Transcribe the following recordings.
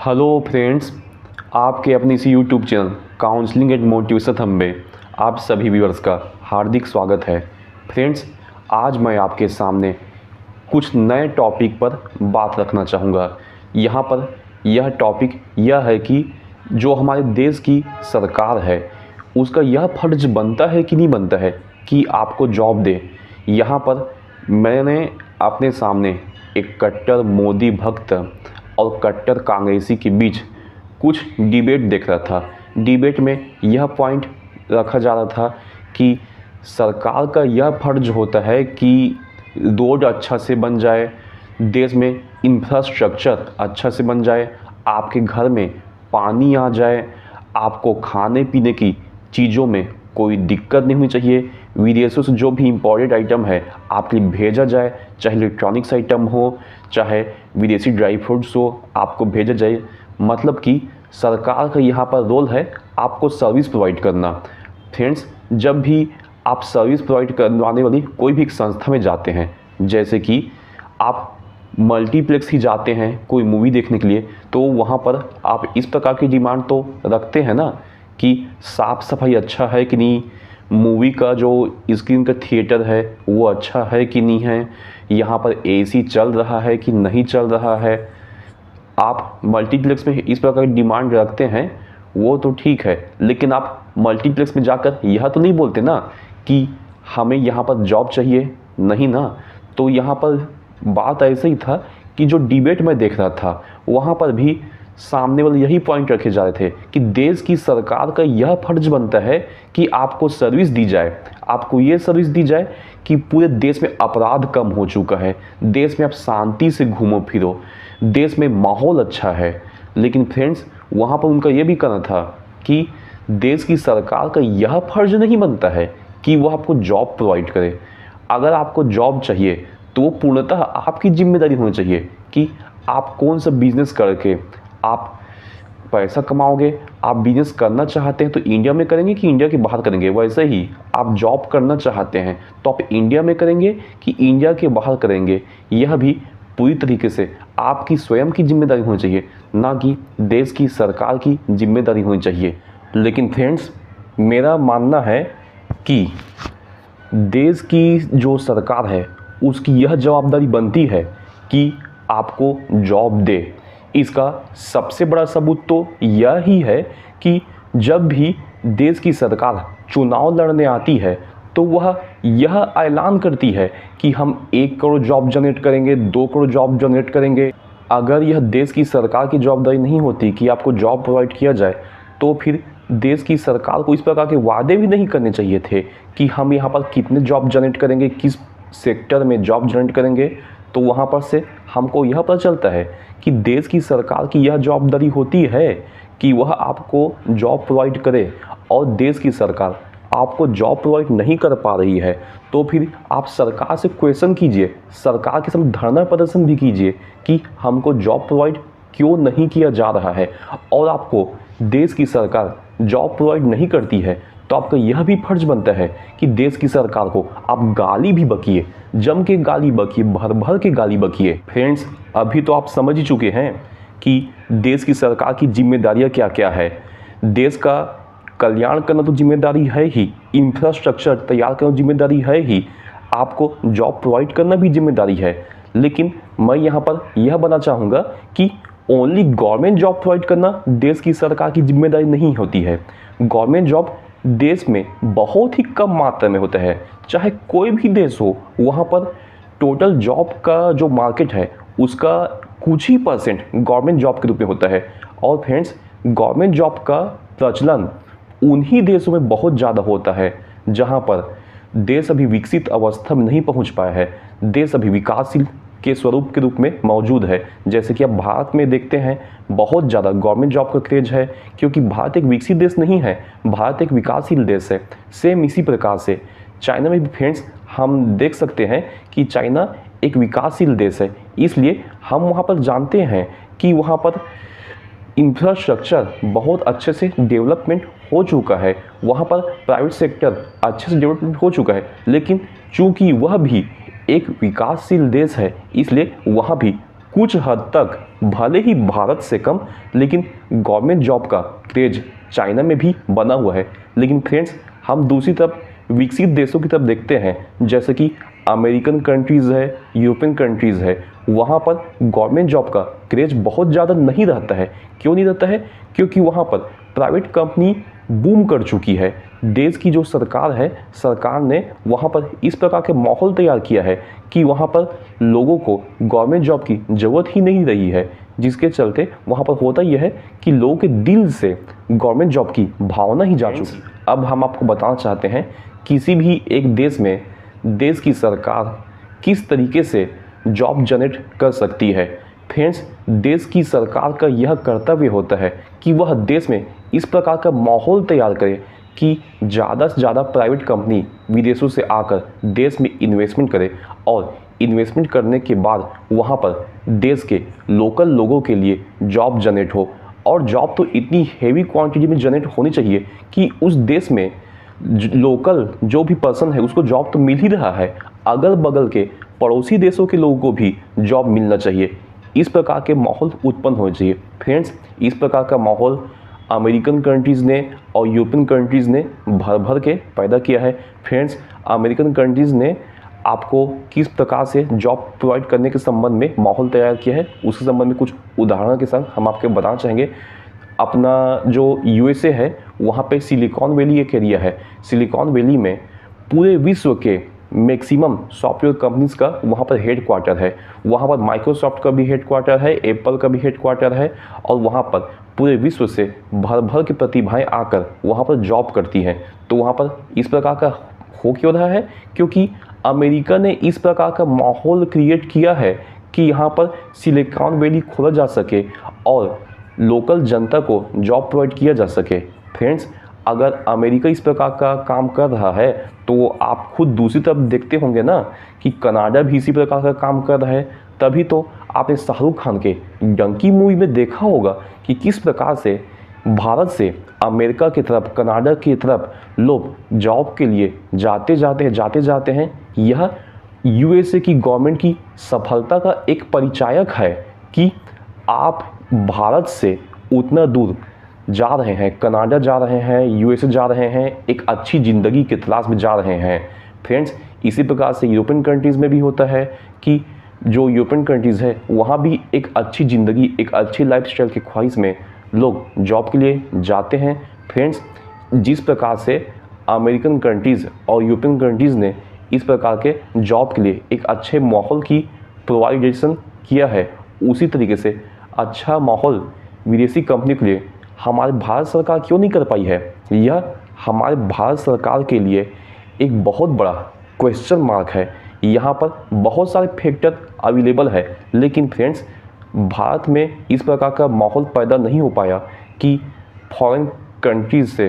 Hello friends, आपके अपने इसी YouTube channel counselling and motivation hub में आप सभी व्यूअर्स का हार्दिक स्वागत है। फ्रेंड्स, आज मैं आपके सामने कुछ नए टॉपिक पर बात रखना चाहूँगा। यहाँ पर यह टॉपिक यह है कि जो हमारे देश की सरकार है उसका यह फर्ज बनता है कि नहीं बनता है कि आपको जॉब दे। यहाँ पर मैंने अपने सामने एक कट्टर मोदी भक्त और कट्टर कांग्रेसी के बीच कुछ डिबेट देख रहा था। डिबेट में यह पॉइंट रखा जा रहा था कि सरकार का यह फर्ज होता है कि रोड अच्छा से बन जाए, देश में इंफ्रास्ट्रक्चर अच्छा से बन जाए, आपके घर में पानी आ जाए, आपको खाने पीने की चीज़ों में कोई दिक्कत नहीं होनी चाहिए, विदेशों से जो भी इम्पोर्टेड आइटम है आपके लिए भेजा जाए, चाहे इलेक्ट्रॉनिक्स आइटम हो, चाहे विदेशी ड्राई फ्रूट्स हो, आपको भेजा जाए। मतलब कि सरकार का यहाँ पर रोल है आपको सर्विस प्रोवाइड करना। फ्रेंड्स, जब भी आप सर्विस प्रोवाइड करवाने वाली कोई भी संस्था में जाते हैं, जैसे कि आप मल्टीप्लेक्स ही जाते हैं कोई मूवी देखने के लिए, तो वहाँ पर आप इस प्रकार की डिमांड तो रखते हैं ना कि साफ़ सफाई अच्छा है कि नहीं, मूवी का जो स्क्रीन का थिएटर है वो अच्छा है कि नहीं है, यहाँ पर एसी चल रहा है कि नहीं चल रहा है। आप मल्टीप्लेक्स में इस प्रकार की डिमांड रखते हैं वो तो ठीक है, लेकिन आप मल्टीप्लेक्स में जाकर यह तो नहीं बोलते ना कि हमें यहाँ पर जॉब चाहिए, नहीं ना। तो यहाँ पर बात ऐसे ही था कि जो डिबेट मैं देख रहा था वहाँ पर भी सामने वाले यही पॉइंट रखे जा रहे थे कि देश की सरकार का यह फर्ज बनता है कि आपको सर्विस दी जाए, आपको ये सर्विस दी जाए कि पूरे देश में अपराध कम हो चुका है, देश में आप शांति से घूमो फिरो, देश में माहौल अच्छा है। लेकिन फ्रेंड्स, वहाँ पर उनका ये भी कहना था कि देश की सरकार का यह फर्ज नहीं बनता है कि वह आपको जॉब प्रोवाइड करे। अगर आपको जॉब चाहिए तो वो पूर्णतः आपकी जिम्मेदारी होनी चाहिए कि आप कौन सा बिजनेस करके आप पैसा कमाओगे। आप बिजनेस करना चाहते हैं तो इंडिया में करेंगे कि इंडिया के बाहर करेंगे। वैसे ही आप जॉब करना चाहते हैं तो आप इंडिया में करेंगे कि इंडिया के बाहर करेंगे, यह भी पूरी तरीके से आपकी स्वयं की जिम्मेदारी होनी चाहिए, ना कि देश की सरकार की जिम्मेदारी होनी चाहिए। लेकिन फ्रेंड्स, मेरा मानना है कि देश की जो सरकार है उसकी यह जवाबदारी बनती है कि आपको जॉब दे। इसका सबसे बड़ा सबूत तो यह ही है कि जब भी देश की सरकार चुनाव लड़ने आती है तो वह यह ऐलान करती है कि हम 1 करोड़ जॉब जनरेट करेंगे, 2 करोड़ जॉब जनरेट करेंगे। अगर यह देश की सरकार की जवाबदारी नहीं होती कि आपको जॉब प्रोवाइड किया जाए तो फिर देश की सरकार को इस प्रकार के वादे भी नहीं करने चाहिए थे कि हम यहाँ पर कितने जॉब जनरेट करेंगे, किस सेक्टर में जॉब जनरेट करेंगे। तो वहाँ पर से हमको यह पता चलता है कि देश की सरकार की यह जवाबदारी होती है कि वह आपको जॉब प्रोवाइड करे, और देश की सरकार आपको जॉब प्रोवाइड नहीं कर पा रही है तो फिर आप सरकार से क्वेश्चन कीजिए, सरकार के सामने धरना प्रदर्शन भी कीजिए कि हमको जॉब प्रोवाइड क्यों नहीं किया जा रहा है। और आपको देश की सरकार जॉब प्रोवाइड नहीं करती है तो आपका यह भी फर्ज बनता है कि देश की सरकार को आप गाली भी बकिए, जम के गाली बकिए, भर भर के गाली बकिए। फ्रेंड्स, अभी तो आप समझ ही चुके हैं कि देश की सरकार की जिम्मेदारियां क्या क्या है। देश का कल्याण करना तो जिम्मेदारी है ही, इंफ्रास्ट्रक्चर तैयार करना जिम्मेदारी है ही, आपको जॉब प्रोवाइड करना भी जिम्मेदारी है। लेकिन मैं यहाँ पर यह बताना चाहूँगा कि ओनली गवर्नमेंट जॉब प्रोवाइड करना देश की सरकार की जिम्मेदारी नहीं होती है। गवर्नमेंट जॉब देश में बहुत ही कम मात्रा में होता है। चाहे कोई भी देश हो, वहाँ पर टोटल जॉब का जो मार्केट है उसका कुछ ही परसेंट गवर्नमेंट जॉब के रूप में होता है। और फ्रेंड्स, गवर्नमेंट जॉब का प्रचलन उन्हीं देशों में बहुत ज़्यादा होता है जहाँ पर देश अभी विकसित अवस्था में नहीं पहुँच पाया है, देश अभी विकासशील के स्वरूप के रूप में मौजूद है। जैसे कि आप भारत में देखते हैं बहुत ज़्यादा गवर्नमेंट जॉब का क्रेज है, क्योंकि भारत एक विकसित देश नहीं है, भारत एक विकासशील देश है। सेम इसी प्रकार से चाइना में भी फ्रेंड्स हम देख सकते हैं कि चाइना एक विकासशील देश है, इसलिए हम वहाँ पर जानते हैं कि वहाँ पर इंफ्रास्ट्रक्चर बहुत अच्छे से डेवलपमेंट हो चुका है, वहाँ पर प्राइवेट सेक्टर अच्छे से डेवलपमेंट हो चुका है। लेकिन चूंकि वह भी एक विकासशील देश है इसलिए वहाँ भी कुछ हद तक भले ही भारत से कम, लेकिन गवर्नमेंट जॉब का क्रेज चाइना में भी बना हुआ है। लेकिन फ्रेंड्स, हम दूसरी तरफ विकसित देशों की तरफ देखते हैं, जैसे कि अमेरिकन कंट्रीज़ है, यूरोपियन कंट्रीज़ है, वहाँ पर गवर्नमेंट जॉब का क्रेज बहुत ज़्यादा नहीं रहता है। क्यों नहीं रहता है? क्योंकि वहाँ पर प्राइवेट कंपनी बूम कर चुकी है। देश की जो सरकार है, सरकार ने वहाँ पर इस प्रकार के माहौल तैयार किया है कि वहाँ पर लोगों को गवर्नमेंट जॉब की ज़रूरत ही नहीं रही है, जिसके चलते वहाँ पर होता यह है कि लोगों के दिल से गवर्नमेंट जॉब की भावना ही जा चुकी। अब हम आपको बताना चाहते हैं किसी भी एक देश में देश की सरकार किस तरीके से जॉब जनरेट कर सकती है। फ्रेंड्स, देश की सरकार का यह कर्तव्य होता है कि वह देश में इस प्रकार का माहौल तैयार करे कि ज़्यादा से ज़्यादा प्राइवेट कंपनी विदेशों से आकर देश में इन्वेस्टमेंट करे, और इन्वेस्टमेंट करने के बाद वहाँ पर देश के लोकल लोगों के लिए जॉब जनरेट हो। और जॉब तो इतनी हेवी क्वांटिटी में जनरेट होनी चाहिए कि उस देश में लोकल जो भी पर्सन है उसको जॉब तो मिल ही रहा है, अगल बगल के पड़ोसी देशों के लोगों को भी जॉब मिलना चाहिए। इस प्रकार के माहौल उत्पन्न होना चाहिए। फ्रेंड्स, इस प्रकार का माहौल अमेरिकन कंट्रीज़ ने और यूरोपियन कंट्रीज़ ने भर भर के पैदा किया है। फ्रेंड्स, अमेरिकन कंट्रीज़ ने आपको किस प्रकार से जॉब प्रोवाइड करने के संबंध में माहौल तैयार किया है, उसके संबंध में कुछ उदाहरण के संग हम आपको बताना चाहेंगे। अपना जो यूएसए है, वहाँ पे सिलिकॉन वैली एक एरिया है। सिलिकॉन वैली में पूरे विश्व के मैक्सिमम सॉफ्टवेयर कंपनीज का वहाँ पर हेड क्वार्टर है। वहाँ पर माइक्रोसॉफ्ट का भी हेड क्वार्टर है, एप्पल का भी हेड क्वार्टर है, और वहाँ पर पूरे विश्व से भर भर के प्रतिभाएं आकर वहाँ पर जॉब करती हैं। तो वहाँ पर इस प्रकार का हो क्यों रहा है? क्योंकि अमेरिका ने इस प्रकार का माहौल क्रिएट किया है कि यहाँ पर सिलिकॉन वैली खोला जा सके और लोकल जनता को जॉब प्रोवाइड किया जा सके। फ्रेंड्स, अगर अमेरिका इस प्रकार का काम कर रहा है तो आप खुद दूसरी तरफ देखते होंगे ना कि कनाडा भी इसी प्रकार का काम कर रहा है। तभी तो आपने शाहरुख खान के डंकी मूवी में देखा होगा कि किस प्रकार से भारत से अमेरिका की तरफ, कनाडा की तरफ लोग जॉब के लिए जाते जाते हैं। यह यूएसए की गवर्नमेंट की सफलता का एक परिचायक है कि आप भारत से उतना दूर जा रहे हैं, कनाडा जा रहे हैं, यूएसए जा रहे हैं, एक अच्छी ज़िंदगी की तलाश में जा रहे हैं। फ्रेंड्स, इसी प्रकार से यूरोपियन कंट्रीज़ में भी होता है कि जो यूरोपियन कंट्रीज़ है वहाँ भी एक अच्छी ज़िंदगी, एक अच्छी लाइफस्टाइल की ख्वाहिश में लोग जॉब के लिए जाते हैं। फ्रेंड्स, जिस प्रकार से अमेरिकन कंट्रीज़ और यूरोपियन कंट्रीज़ ने इस प्रकार के जॉब के लिए एक अच्छे माहौल की प्रोवाइडेशन किया है, उसी तरीके से अच्छा माहौल विदेशी कंपनी के लिए हमारे भारत सरकार क्यों नहीं कर पाई है? यह हमारे भारत सरकार के लिए एक बहुत बड़ा क्वेश्चन मार्क है। यहाँ पर बहुत सारे फैक्टर अवेलेबल है, लेकिन फ्रेंड्स, भारत में इस प्रकार का माहौल पैदा नहीं हो पाया कि फॉरेन कंट्रीज़ से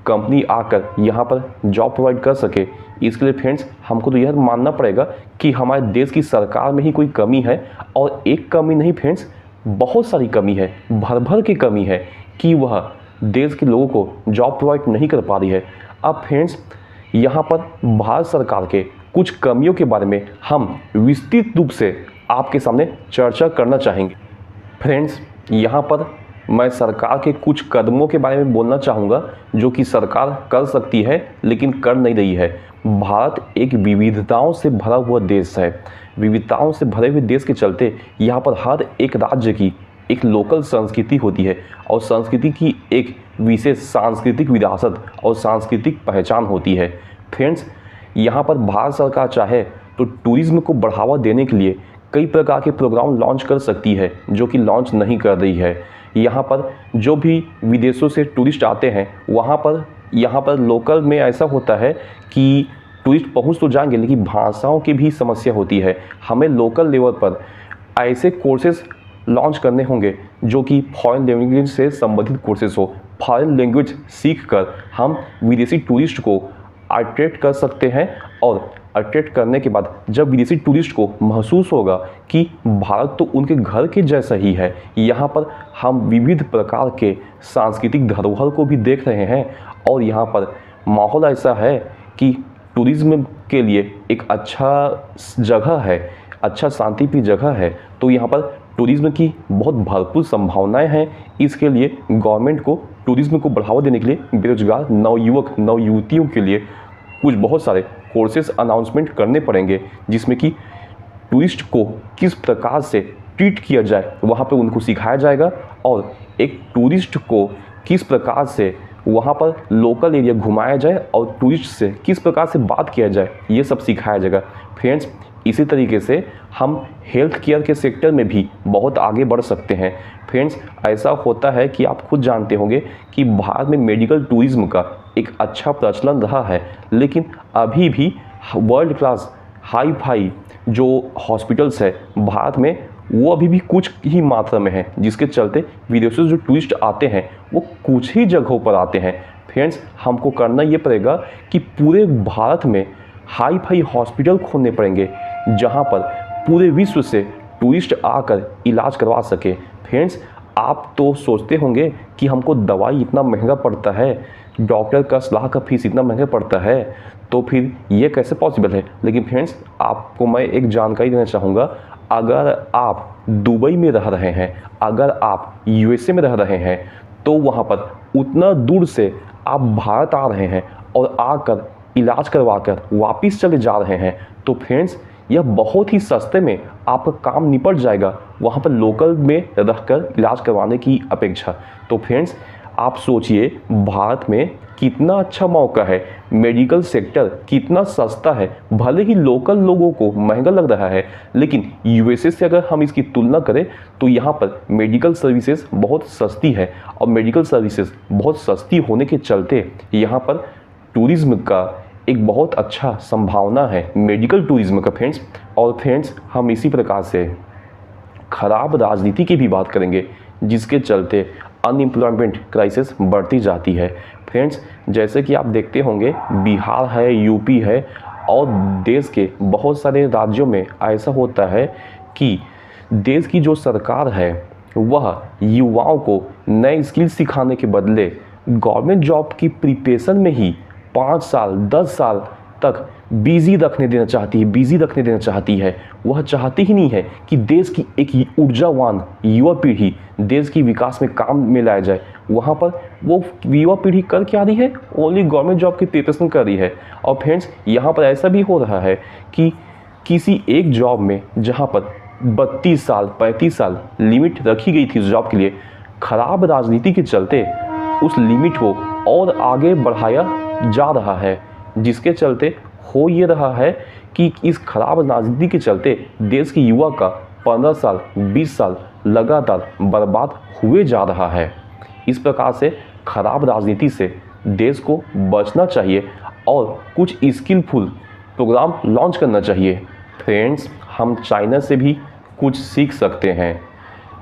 कंपनी आकर यहाँ पर जॉब प्रोवाइड कर सके। इसके लिए फ्रेंड्स, हमको तो यह मानना पड़ेगा कि हमारे देश की सरकार में ही कोई कमी है, और एक कमी नहीं फ्रेंड्स, बहुत सारी कमी है, भर भर की कमी है कि वह देश के लोगों को जॉब प्रोवाइड नहीं कर पा रही है। अब फ्रेंड्स, यहाँ पर भारत सरकार के कुछ कमियों के बारे में हम विस्तृत रूप से आपके सामने चर्चा करना चाहेंगे। फ्रेंड्स, यहाँ पर मैं सरकार के कुछ कदमों के बारे में बोलना चाहूँगा जो कि सरकार कर सकती है लेकिन कर नहीं रही है। भारत एक विविधताओं से भरा हुआ देश है। विविधताओं से भरे हुए देश के चलते यहाँ पर हर एक राज्य की एक लोकल संस्कृति होती है, और संस्कृति की एक विशेष सांस्कृतिक विरासत और सांस्कृतिक पहचान होती है। फ्रेंड्स, यहाँ पर भारत सरकार चाहे तो टूरिज्म को बढ़ावा देने के लिए कई प्रकार के प्रोग्राम लॉन्च कर सकती है, जो कि लॉन्च नहीं कर रही है। यहाँ पर जो भी विदेशों से टूरिस्ट आते हैं, यहाँ पर लोकल में ऐसा होता है कि टूरिस्ट पहुँच तो जाएंगे, लेकिन भाषाओं की भी समस्या होती है। हमें लोकल लेवल पर ऐसे कोर्सेज लॉन्च करने होंगे जो कि फॉरेन लैंग्वेज से संबंधित कोर्सेज हो। फॉरेन लैंग्वेज सीखकर हम विदेशी टूरिस्ट को अट्रैक्ट कर सकते हैं, और अट्रैक्ट करने के बाद जब विदेशी टूरिस्ट को महसूस होगा कि भारत तो उनके घर के जैसा ही है, यहाँ पर हम विविध प्रकार के सांस्कृतिक धरोहर को भी देख रहे हैं, और यहाँ पर माहौल ऐसा है कि टूरिज्म के लिए एक अच्छा जगह है, अच्छा शांतिप्रिय जगह है, तो यहाँ पर टूरिज्म की बहुत भरपूर संभावनाएं हैं। इसके लिए गवर्नमेंट को टूरिज्म को बढ़ावा देने के लिए बेरोजगार नवयुवक नवयुवतियों के लिए कुछ बहुत सारे कोर्सेज अनाउंसमेंट करने पड़ेंगे, जिसमें कि टूरिस्ट को किस प्रकार से ट्रीट किया जाए वहाँ पर उनको सिखाया जाएगा, और एक टूरिस्ट को किस प्रकार से वहाँ पर लोकल एरिया घुमाया जाए और टूरिस्ट से किस प्रकार से बात किया जाए, ये सब सिखाया जाएगा। फ्रेंड्स, इसी तरीके से हम हेल्थ केयर के सेक्टर में भी बहुत आगे बढ़ सकते हैं। फ्रेंड्स, ऐसा होता है कि आप खुद जानते होंगे कि भारत में मेडिकल टूरिज्म का एक अच्छा प्रचलन रहा है, लेकिन अभी भी वर्ल्ड क्लास हाई फाई जो हॉस्पिटल्स है भारत में वो अभी भी कुछ ही मात्रा में है, जिसके चलते विदेशों से जो टूरिस्ट आते हैं वो कुछ ही जगहों पर आते हैं। फ्रेंड्स, हमको करना ये पड़ेगा कि पूरे भारत में हाई फाई हॉस्पिटल खोलने पड़ेंगे, जहां पर पूरे विश्व से टूरिस्ट आकर इलाज करवा सके। फ्रेंड्स, आप तो सोचते होंगे कि हमको दवाई इतना महंगा पड़ता है, डॉक्टर का सलाह का फीस इतना महंगा पड़ता है, तो फिर ये कैसे पॉसिबल है। लेकिन फ्रेंड्स, आपको मैं एक जानकारी देना चाहूँगा, अगर आप दुबई में रह रहे हैं, अगर आप यूएसए में रह रहे हैं, तो वहाँ पर उतना दूर से आप भारत आ रहे हैं और आकर इलाज करवाकर वापस चले जा रहे हैं, तो फ्रेंड्स यह बहुत ही सस्ते में आपका काम निपट जाएगा वहाँ पर लोकल में रहकर इलाज करवाने की अपेक्षा। तो फ्रेंड्स, आप सोचिए भारत में कितना अच्छा मौका है, मेडिकल सेक्टर कितना सस्ता है। भले ही लोकल लोगों को महंगा लग रहा है, लेकिन यूएसए से अगर हम इसकी तुलना करें तो यहाँ पर मेडिकल सर्विसेज बहुत सस्ती है, और मेडिकल सर्विसेज बहुत सस्ती होने के चलते यहाँ पर टूरिज्म का एक बहुत अच्छा संभावना है, मेडिकल टूरिज्म का। फ्रेंड्स, और फ्रेंड्स, हम इसी प्रकार से खराब राजनीति की भी बात करेंगे, जिसके चलते अनएम्प्लॉयमेंट क्राइसिस बढ़ती जाती है। फ्रेंड्स, जैसे कि आप देखते होंगे बिहार है, यूपी है और देश के बहुत सारे राज्यों में ऐसा होता है कि देश की जो सरकार है वह युवाओं को नए स्किल सिखाने के बदले गवर्नमेंट जॉब की प्रिपरेशन में ही 5 साल 10 साल तक बिजी रखने देना चाहती है। वह चाहती ही नहीं है कि देश की एक ऊर्जावान युवा पीढ़ी देश की विकास में काम में लाया जाए। वहाँ पर वो युवा पीढ़ी कर क्या रही है, ओनली गवर्नमेंट जॉब की प्रिपरेशन कर रही है। और फ्रेंड्स, यहाँ पर ऐसा भी हो रहा है कि किसी एक जॉब में जहाँ पर 32 साल 35 साल लिमिट रखी गई थी उस जॉब के लिए, खराब राजनीति के चलते उस लिमिट को और आगे बढ़ाया जा रहा है, जिसके चलते हो ये रहा है कि इस खराब राजनीति के चलते देश के युवा का 15 साल 20 साल लगातार बर्बाद हुए जा रहा है। इस प्रकार से खराब राजनीति से देश को बचना चाहिए और कुछ स्किलफुल प्रोग्राम लॉन्च करना चाहिए। फ्रेंड्स, हम चाइना से भी कुछ सीख सकते हैं।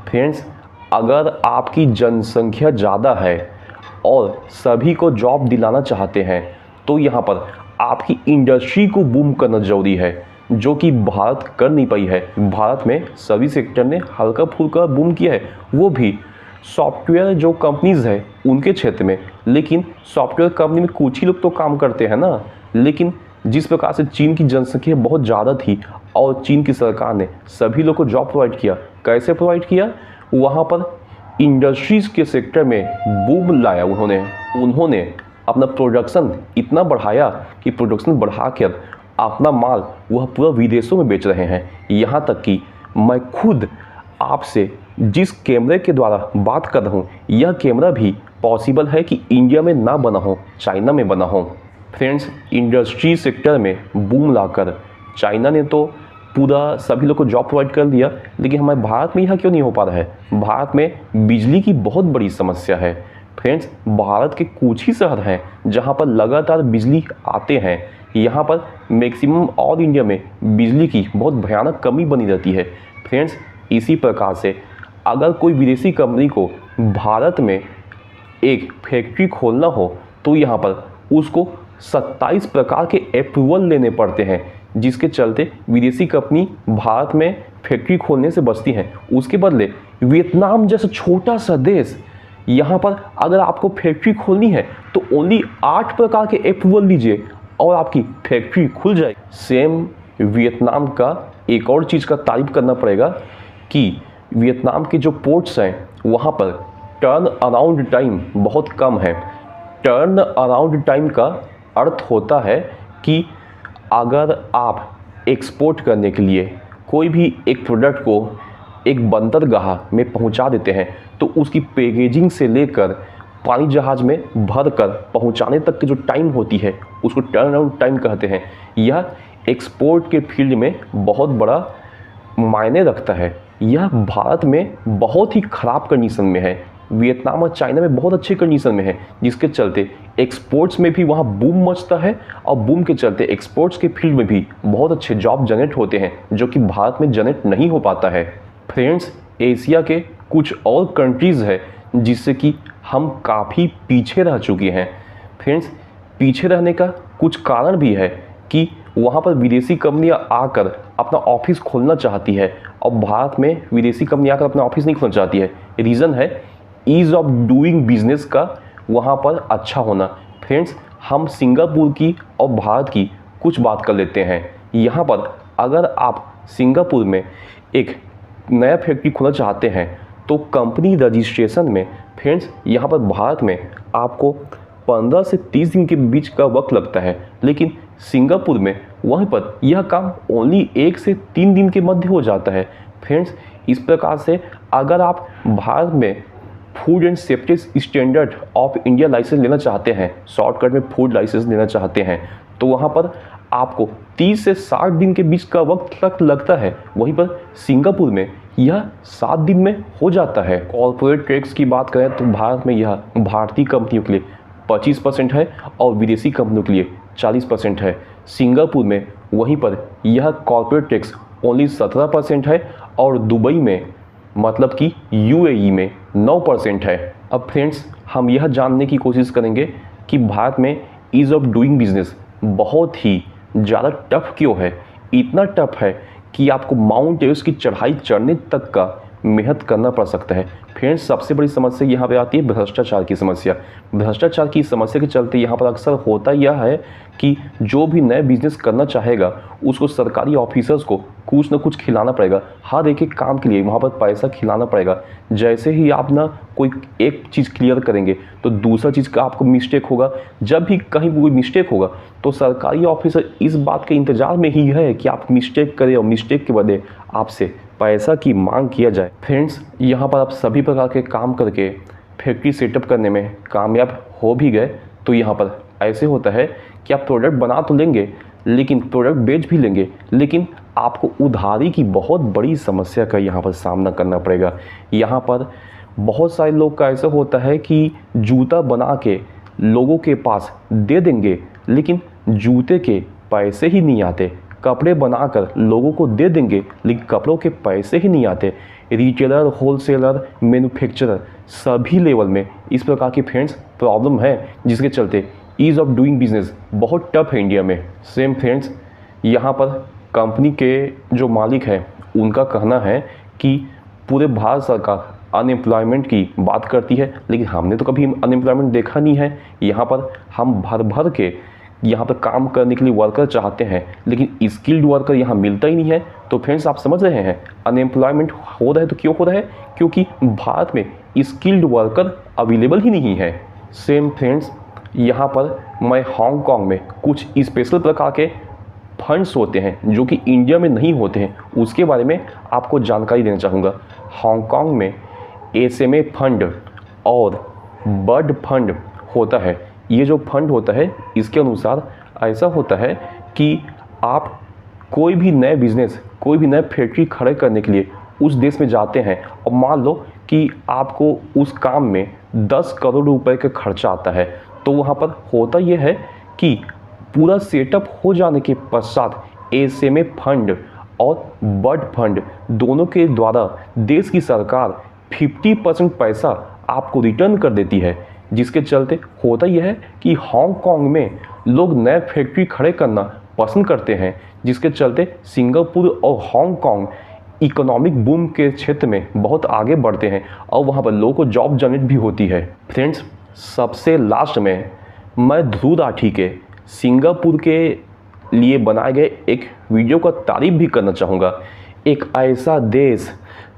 फ्रेंड्स, अगर आपकी जनसंख्या ज़्यादा है और सभी को जॉब दिलाना चाहते हैं, तो यहाँ पर आपकी इंडस्ट्री को बूम करना ज़रूरी है, जो कि भारत कर नहीं पाई है। भारत में सभी सेक्टर ने हल्का फुल्का बूम किया है, वो भी सॉफ्टवेयर जो कंपनीज़ है उनके क्षेत्र में। लेकिन सॉफ्टवेयर कंपनी में कुछ ही लोग तो काम करते हैं ना। लेकिन जिस प्रकार से चीन की जनसंख्या बहुत ज़्यादा थी और चीन की सरकार ने सभी लोग को जॉब प्रोवाइड किया। कैसे प्रोवाइड किया? वहाँ पर इंडस्ट्रीज़ के सेक्टर में बूम लाया उन्होंने अपना प्रोडक्शन इतना बढ़ाया कि प्रोडक्शन बढ़ाकर अपना माल वह पूरा विदेशों में बेच रहे हैं। यहाँ तक कि मैं खुद आपसे जिस कैमरे के द्वारा बात कर रहा हूँ, यह कैमरा भी पॉसिबल है कि इंडिया में ना बना हो, चाइना में बना हो। फ्रेंड्स, इंडस्ट्री सेक्टर में बूम लाकर चाइना ने तो पूरा सभी लोग को जॉब प्रोवाइड कर दिया, लेकिन हमारे भारत में यह क्यों नहीं हो पा रहा है? भारत में बिजली की बहुत बड़ी समस्या है। फ्रेंड्स, भारत के कुछ ही शहर हैं जहां पर लगातार बिजली आते हैं। यहाँ पर मैक्सिमम ऑल इंडिया में बिजली की बहुत भयानक कमी बनी रहती है। फ्रेंड्स, इसी प्रकार से अगर कोई विदेशी कंपनी को भारत में एक फैक्ट्री खोलना हो, तो यहाँ पर उसको 27 प्रकार के अप्रूवल लेने पड़ते हैं, जिसके चलते विदेशी कंपनी भारत में फैक्ट्री खोलने से बचती हैं। उसके बदले वियतनाम जैसा छोटा सा देश, यहाँ पर अगर आपको फैक्ट्री खोलनी है तो ओनली 8 प्रकार के अप्रूवल लीजिए और आपकी फैक्ट्री खुल जाएगी। सेम वियतनाम का एक और चीज़ का तारीफ करना पड़ेगा कि वियतनाम के जो पोर्ट्स हैं वहाँ पर टर्न अराउंड टाइम बहुत कम है। टर्न अराउंड टाइम का अर्थ होता है कि अगर आप एक्सपोर्ट करने के लिए कोई भी एक प्रोडक्ट को एक बंदरगाह में पहुंचा देते हैं तो उसकी पैकेजिंग से लेकर पानी जहाज़ में भर कर पहुँचाने तक की जो टाइम होती है उसको टर्न अराउंड टाइम कहते हैं। यह एक्सपोर्ट के फील्ड में बहुत बड़ा मायने रखता है। यह भारत में बहुत ही ख़राब कंडीशन में है, वियतनाम और चाइना में बहुत अच्छी कंडीशन में है, जिसके चलते एक्सपोर्ट्स में भी वहाँ बूम मचता है और बूम के चलते एक्सपोर्ट्स के फील्ड में भी बहुत अच्छे जॉब जनरेट होते हैं जो कि भारत में जनरेट नहीं हो पाता है। फ्रेंड्स, एशिया के कुछ और कंट्रीज़ है जिससे कि हम काफ़ी पीछे रह चुके हैं। फ्रेंड्स, पीछे रहने का कुछ कारण भी है कि वहाँ पर विदेशी कंपनियाँ आकर अपना ऑफिस खोलना चाहती है और भारत में विदेशी कंपनी आकर अपना ऑफिस नहीं खोलना चाहती है। रीज़न है ईज़ ऑफ डूइंग बिजनेस का वहाँ पर अच्छा होना। फ्रेंड्स, हम सिंगापुर की और भारत की कुछ बात कर लेते हैं। यहाँ पर अगर आप सिंगापुर में एक नया फैक्ट्री खोलना चाहते हैं तो कंपनी रजिस्ट्रेशन में फ्रेंड्स यहाँ पर भारत में आपको 15 से 30 दिन के बीच का वक्त लगता है, लेकिन सिंगापुर में वहीं पर यह काम ओनली 1 से 3 दिन के मध्य हो जाता है। फ्रेंड्स, इस प्रकार से अगर आप भारत में food and safety standard of India license लेना चाहते हैं, शॉर्टकट में फूड लाइसेंस लेना चाहते हैं, तो वहाँ पर आपको 30 से 60 दिन के बीच का वक्त तक लगता है। वहीं पर सिंगापुर में यह 7 दिन में हो जाता है। कॉर्पोरेट टैक्स की बात करें तो भारत में यह भारतीय कंपनियों के लिए 25% है और विदेशी कंपनियों के लिए 40% है। सिंगापुर में वहीं पर यह कॉर्पोरेट टैक्स ओनली 17% है और दुबई में मतलब कि यूएई में 9% है। अब फ्रेंड्स, हम यह जानने की कोशिश करेंगे कि भारत में ईज़ ऑफ डूइंग बिजनेस बहुत ही ज़्यादा टफ क्यों है। इतना टफ है कि आपको माउंट एवरेस्ट की चढ़ाई चढ़ने तक का मेहनत करना पड़ सकता है। फ्रेंड्स, सबसे बड़ी समस्या यहाँ पे आती है भ्रष्टाचार की समस्या। भ्रष्टाचार की समस्या के चलते यहाँ पर अक्सर होता यह है कि जो भी नया बिजनेस करना चाहेगा उसको सरकारी ऑफिसर्स को कुछ ना कुछ खिलाना पड़ेगा। हर एक काम के लिए वहाँ पर पैसा खिलाना पड़ेगा। जैसे ही आप ना कोई एक चीज़ क्लियर करेंगे तो दूसरा चीज़ का आपको मिस्टेक होगा। जब भी कहीं कोई मिस्टेक होगा तो सरकारी ऑफिसर इस बात के इंतज़ार में ही है कि आप मिस्टेक करें और मिस्टेक के बदले आपसे पैसा की मांग किया जाए। फ्रेंड्स, यहाँ पर आप सभी प्रकार के काम करके फैक्ट्री सेटअप करने में कामयाब हो भी गए तो यहाँ पर ऐसे होता है कि आप प्रोडक्ट बना तो लेंगे, लेकिन प्रोडक्ट बेच भी लेंगे, लेकिन आपको उधारी की बहुत बड़ी समस्या का यहाँ पर सामना करना पड़ेगा। यहाँ पर बहुत सारे लोग का ऐसा होता है कि जूता बना के लोगों के पास दे देंगे, लेकिन जूते के पैसे ही नहीं आते। कपड़े बनाकर लोगों को दे देंगे, लेकिन कपड़ों के पैसे ही नहीं आते। रिटेलर, होलसेलर, मैन्युफैक्चरर सभी लेवल में इस प्रकार की फ्रेंड्स प्रॉब्लम है, जिसके चलते ईज़ ऑफ डूइंग बिजनेस बहुत टफ है इंडिया में। सेम फ्रेंड्स, यहाँ पर कंपनी के जो मालिक हैं उनका कहना है कि पूरे भारत सरकार अनएम्प्लॉयमेंट की बात करती है, लेकिन हमने तो कभी अनएम्प्लॉयमेंट देखा नहीं है। यहाँ पर हम भर भर के यहाँ पर काम करने के लिए वर्कर चाहते हैं, लेकिन स्किल्ड वर्कर यहाँ मिलता ही नहीं है। तो फ्रेंड्स, आप समझ रहे हैं अनएम्प्लॉयमेंट हो रहा है तो क्यों हो रहा है? क्योंकि भारत में स्किल्ड वर्कर अवेलेबल ही नहीं है। सेम फ्रेंड्स, यहाँ पर मैं हांगकांग में कुछ स्पेशल प्रकार के फंड्स होते हैं जो कि इंडिया में नहीं होते हैं, उसके बारे में आपको जानकारी देना चाहूँगा। हांगकांग में SMA फंड और बर्ड फंड होता है। ये जो फंड होता है इसके अनुसार ऐसा होता है कि आप कोई भी नए बिजनेस, कोई भी नए फैक्ट्री खड़े करने के लिए उस देश में जाते हैं और मान लो कि आपको उस काम में 10 करोड़ रुपए का खर्चा आता है, तो वहाँ पर होता यह है कि पूरा सेटअप हो जाने के पश्चात SMA फंड और बर्ड फंड दोनों के द्वारा देश की सरकार 50% पैसा आपको रिटर्न कर देती है। जिसके चलते होता यह है कि हांगकांग में लोग नए फैक्ट्री खड़े करना पसंद करते हैं, जिसके चलते सिंगापुर और हांगकांग इकोनॉमिक बूम के क्षेत्र में बहुत आगे बढ़ते हैं और वहाँ पर लोगों को जॉब जनरेट भी होती है। फ्रेंड्स, सबसे लास्ट में मैं ध्रुव राठी के सिंगापुर के लिए बनाए गए एक वीडियो का तारीफ भी करना चाहूँगा। एक ऐसा देश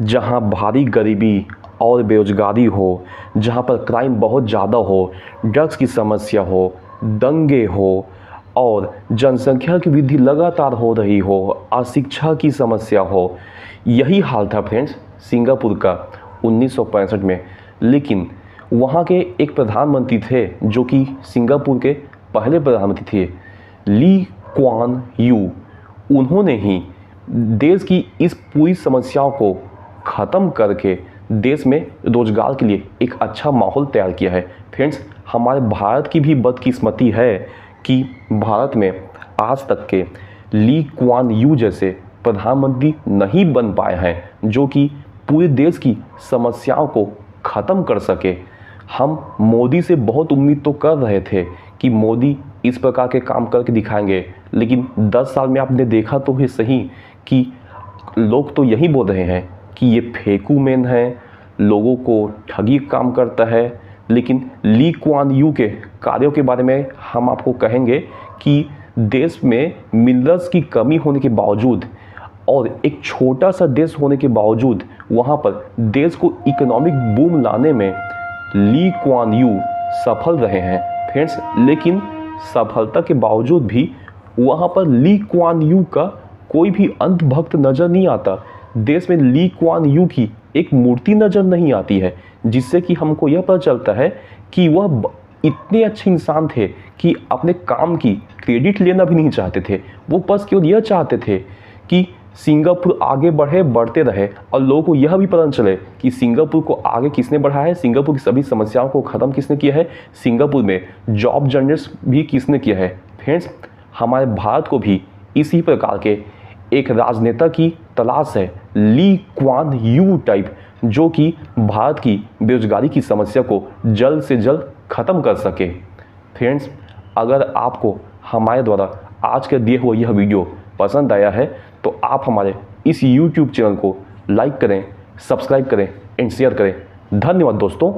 जहां भारी गरीबी और बेरोजगारी हो, जहां पर क्राइम बहुत ज़्यादा हो, ड्रग्स की समस्या हो, दंगे हो और जनसंख्या की वृद्धि लगातार हो रही हो, अशिक्षा की समस्या हो। यही हाल था फ्रेंड्स सिंगापुर का 1965 में। लेकिन वहाँ के एक प्रधानमंत्री थे जो कि सिंगापुर के पहले प्रधानमंत्री थे, ली क्वान यू। उन्होंने ही देश की इस पूरी समस्याओं को ख़त्म करके देश में रोजगार के लिए एक अच्छा माहौल तैयार किया है। फ्रेंड्स, हमारे भारत की भी बदकिस्मती है कि भारत में आज तक के ली क्वान यू जैसे प्रधानमंत्री नहीं बन पाए हैं जो कि पूरे देश की समस्याओं को ख़त्म कर सके। हम मोदी से बहुत उम्मीद तो कर रहे थे कि मोदी इस प्रकार के काम करके दिखाएंगे, लेकिन 10 साल में आपने देखा तो है सही कि लोग तो यही बोल रहे हैं कि ये फेकू मैन है, लोगों को ठगी काम करता है। लेकिन ली क्वान यू के कार्यों के बारे में हम आपको कहेंगे कि देश में मिनरल्स की कमी होने के बावजूद और एक छोटा सा देश होने के बावजूद वहाँ पर देश को इकोनॉमिक बूम लाने में ली क्वान यू सफल रहे हैं फ्रेंड्स। लेकिन सफलता के बावजूद भी वहाँ पर ली क्वान यू का कोई भी अंधभक्त नज़र नहीं आता। देश में ली क्वान यू की एक मूर्ति नज़र नहीं आती है, जिससे कि हमको यह पता चलता है कि वह इतने अच्छे इंसान थे कि अपने काम की क्रेडिट लेना भी नहीं चाहते थे। वो बस केवल यह चाहते थे कि सिंगापुर आगे बढ़े, बढ़ते रहे और लोगों को यह भी पता चले कि सिंगापुर को आगे किसने बढ़ाया है, सिंगापुर की सभी समस्याओं को ख़त्म किसने किया है, सिंगापुर में जॉब जनरेट भी किसने किया है। फ्रेंड्स, हमारे भारत को भी इसी प्रकार के एक राजनेता की तलाश है, ली क्वान यू टाइप, जो कि भारत की बेरोजगारी की समस्या को जल्द से जल्द ख़त्म कर सके। फ्रेंड्स, अगर आपको हमारे द्वारा आज का दिए हुआ यह वीडियो पसंद आया है तो आप हमारे इस YouTube चैनल को लाइक करें, सब्सक्राइब करें एंड शेयर करें। धन्यवाद दोस्तों।